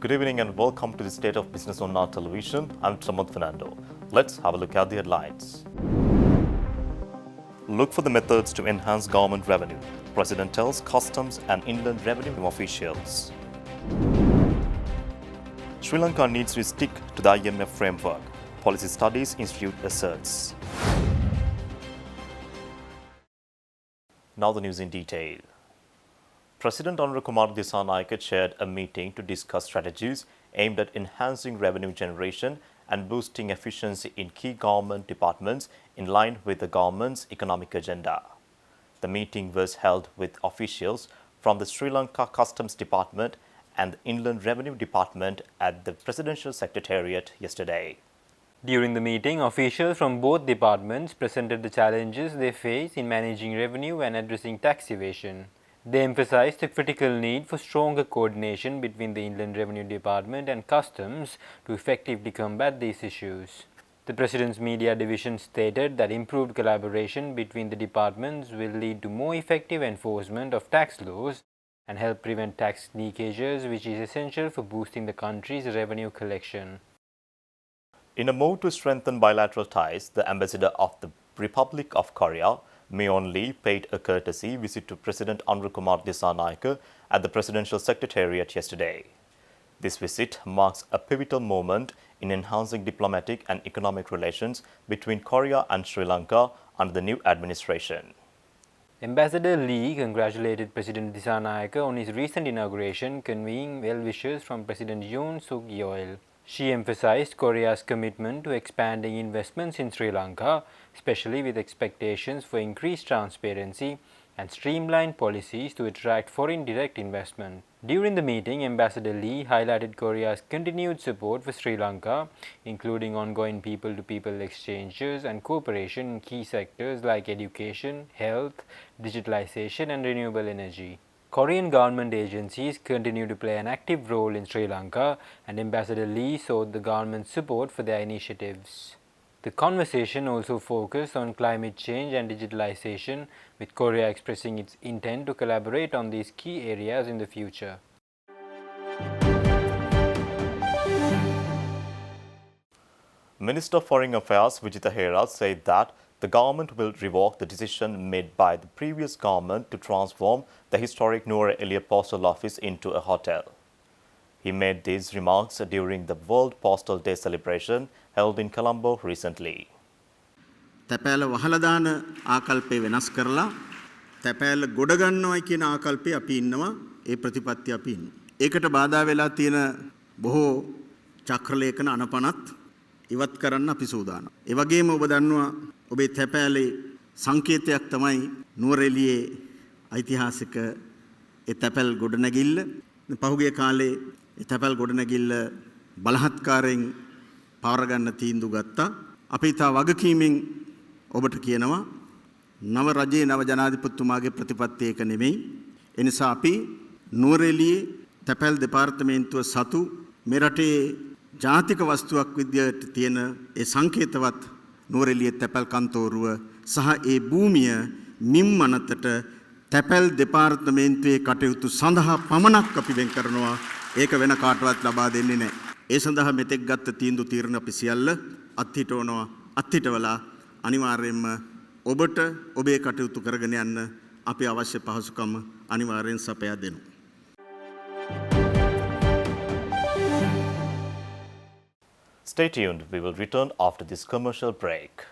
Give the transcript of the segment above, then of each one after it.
Good evening and welcome to the State of Business on our television. I'm Samad Fernando. Let's have a look at the headlines. Look for the methods to enhance government revenue. President tells customs and inland revenue officials. Sri Lanka needs to stick to the IMF framework. Policy Studies Institute asserts. Now the news in detail. President Kumar Dissanayake chaired a meeting to discuss strategies aimed at enhancing revenue generation and boosting efficiency in key government departments in line with the government's economic agenda. The meeting was held with officials from the Sri Lanka Customs Department and the Inland Revenue Department at the Presidential Secretariat yesterday. During the meeting, officials from both departments presented the challenges they face in managing revenue and addressing tax evasion. They emphasized the critical need for stronger coordination between the Inland Revenue Department and Customs to effectively combat these issues. The President's Media Division stated that improved collaboration between the departments will lead to more effective enforcement of tax laws and help prevent tax leakages, which is essential for boosting the country's revenue collection. In a move to strengthen bilateral ties, the ambassador of the Republic of Korea, Meon Lee, paid a courtesy visit to President Kumar Dissanayake at the Presidential Secretariat yesterday. This visit marks a pivotal moment in enhancing diplomatic and economic relations between Korea and Sri Lanka under the new administration. Ambassador Lee congratulated President Dissanayake on his recent inauguration, conveying well wishes from President Yoon Suk Yeol. She emphasized Korea's commitment to expanding investments in Sri Lanka, especially with expectations for increased transparency and streamlined policies to attract foreign direct investment. During the meeting, Ambassador Lee highlighted Korea's continued support for Sri Lanka, including ongoing people-to-people exchanges and cooperation in key sectors like education, health, digitalization, and renewable energy. Korean government agencies continue to play an active role in Sri Lanka, and Ambassador Lee sought the government's support for their initiatives. The conversation also focused on climate change and digitalization, with Korea expressing its intent to collaborate on these key areas in the future. Minister of Foreign Affairs Vijitha Hera said that the government will revoke the decision made by the previous government to transform the historic Nuwara Eliya Postal Office into a hotel. He made these remarks during the World Postal Day celebration held in Colombo recently. තැපෑල වහලා දාන ආකල්පය වෙනස් කරලා තැපෑල ගොඩ ගන්නවයි කියන ආකල්පේ අපි ඉන්නවා. ඒ ප්‍රතිපත්තිය අපි ඉන්නවා. ඒකට බාධා වෙලා තියෙන බොහෝ චක්‍රලේඛන අනපනත් ඉවත් කරන්න අපි සූදානම්. ඒ වගේම ඔබ දන්නවා ඔබේ තැපෑලේ සංකේතයක් තමයි නුවරඑළියේ ඓතිහාසික ඒ තැපැල් ගොඩනැගිල්ල. පහුගිය කාලේ ඒ තැපැල් ගොඩනැගිල්ල බලහත්කාරයෙන් පවර ගන්න තීන්දුව ගත්තා. අපි තා වගකීමෙන් ඔබට කියනවා නව රජයේ නව ජනාධිපතිතුමාගේ ප්‍රතිපත්තිය එක නෙමෙයි. ඒ නිසා අපි නුවරඑළියේ තැපැල් දෙපාර්තමේන්තුව සතු මේ රටේ ජාතික වස්තුවක් විදියට තියෙන ඒ සංකේතවත් නුවරඑළියේ තැපැල් කන්තෝරුව සහ ඒ භූමිය මිම්මනතට තැපැල් දෙපාර්තමේන්තුවේ කටයුතු සඳහා පමණක් අපි වෙන් කරනවා. ඒක වෙන කාටවත් ලබා දෙන්නේ නැහැ. ඒ සඳහා මෙතෙක් ගත්ත තීන්දුව තීරණ අපි සියල්ල අත්හිටවනවා. අත්හිටවලා අනිවාර්යයෙන්ම ඔබට ඔබේ කටයුතු කරගෙන යන්න අපි අවශ්‍ය පහසුකම් අනිවාර්යෙන් සපයා දෙනවා. Stay tuned. We will return after this commercial break.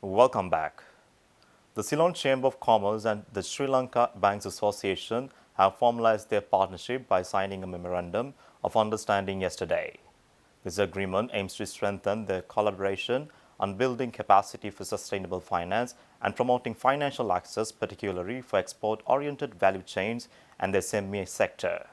Welcome back. The Ceylon Chamber of Commerce and the Sri Lanka Banks Association have formalized their partnership by signing a memorandum of understanding yesterday. This agreement aims to strengthen their collaboration on building capacity for sustainable finance and promoting financial access, particularly for export-oriented value chains and the SME sector.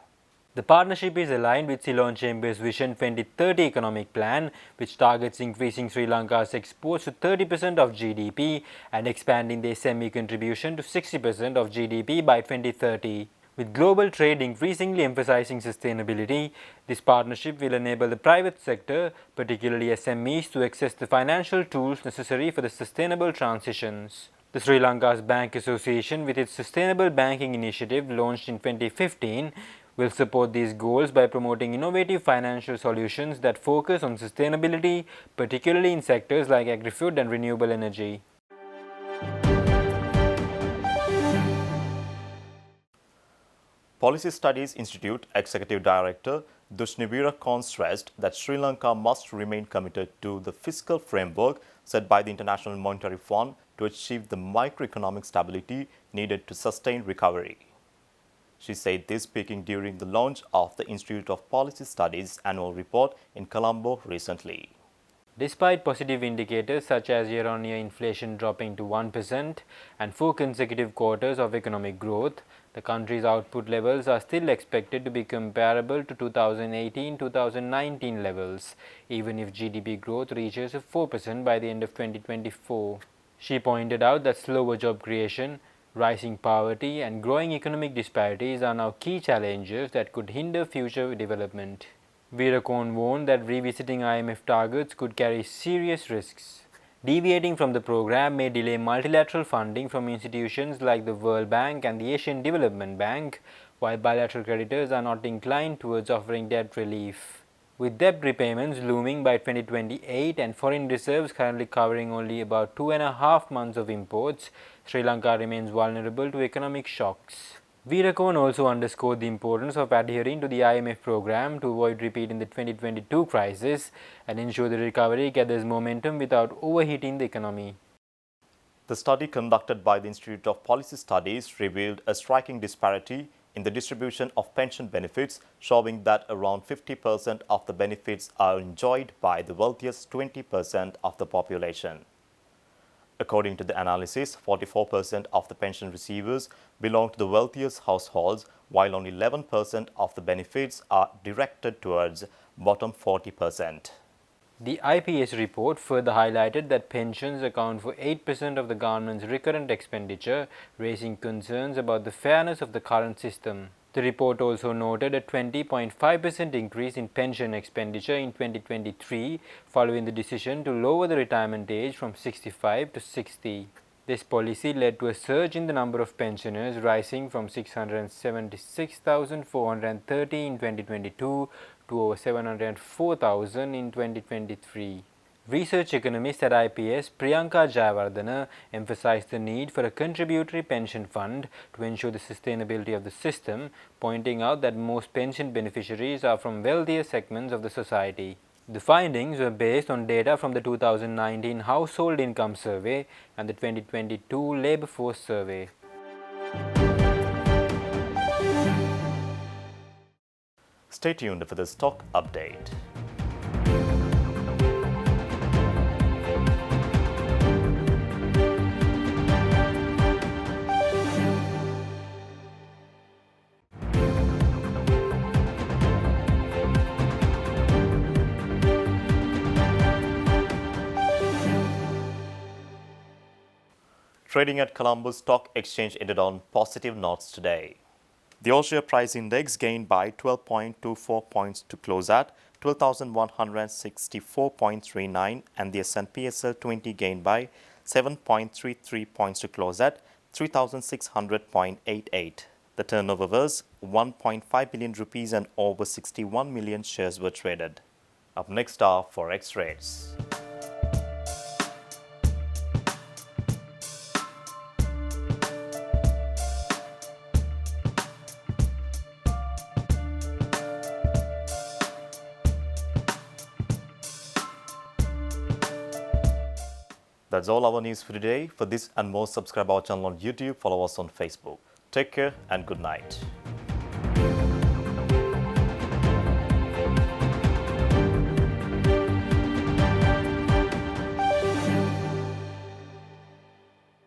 The partnership is aligned with Ceylon Chamber's Vision 2030 economic plan, which targets increasing Sri Lanka's exports to 30% of GDP and expanding the SME contribution to 60% of GDP by 2030. With global trade increasingly emphasizing sustainability, this partnership will enable the private sector, particularly SMEs, to access the financial tools necessary for the sustainable transitions. The Sri Lanka's Bank Association, with its Sustainable Banking Initiative launched in 2015, will support these goals by promoting innovative financial solutions that focus on sustainability, particularly in sectors like agri-food and renewable energy. Policy Studies Institute Executive Director Dushnivira Khan stressed that Sri Lanka must remain committed to the fiscal framework set by the International Monetary Fund to achieve the microeconomic stability needed to sustain recovery. She said this speaking during the launch of the Institute of Policy Studies annual report in Colombo recently. Despite positive indicators such as year-on-year inflation dropping to 1% and 4 consecutive quarters of economic growth, the country's output levels are still expected to be comparable to 2018-2019 levels, even if GDP growth reaches 4% by the end of 2024. She pointed out that slower job creation, rising poverty and growing economic disparities are now key challenges that could hinder future development. Veerakorn warned that revisiting IMF targets could carry serious risks. Deviating from the program may delay multilateral funding from institutions like the World Bank and the Asian Development Bank, while bilateral creditors are not inclined towards offering debt relief. With debt repayments looming by 2028 and foreign reserves currently covering only about 2.5 months of imports, Sri Lanka remains vulnerable to economic shocks. Veerakorn also underscored the importance of adhering to the IMF program to avoid repeating the 2022 crisis and ensure the recovery gathers momentum without overheating the economy. The study conducted by the Institute of Policy Studies revealed a striking disparity in the distribution of pension benefits, showing that around 50% of the benefits are enjoyed by the wealthiest 20% of the population. According to the analysis, 44% of the pension receivers belong to the wealthiest households, while only 11% of the benefits are directed towards bottom 40%. The IPS report further highlighted that pensions account for 8% of the government's recurrent expenditure, raising concerns about the fairness of the current system. The report also noted a 20.5% increase in pension expenditure in 2023 following the decision to lower the retirement age from 65 to 60. This policy led to a surge in the number of pensioners, rising from 676,430 in 2022 to over 704,000 in 2023. Research economist at IPS Priyanka Jayawardena emphasized the need for a contributory pension fund to ensure the sustainability of the system, pointing out that most pension beneficiaries are from wealthier segments of the society. The findings were based on data from the 2019 Household Income Survey and the 2022 Labour Force Survey. Stay tuned for the stock update. Trading at Colombo Stock Exchange ended on positive notes today. The All-Share Price Index gained by 12.24 points to close at 12,164.39 and the S&P/SL 20 gained by 7.33 points to close at 3,600.88. The turnover was 1.5 billion rupees and over 61 million shares were traded. Up next are Forex rates. That's all our news for today. For this and more, subscribe our channel on YouTube, follow us on Facebook. Take care and good night.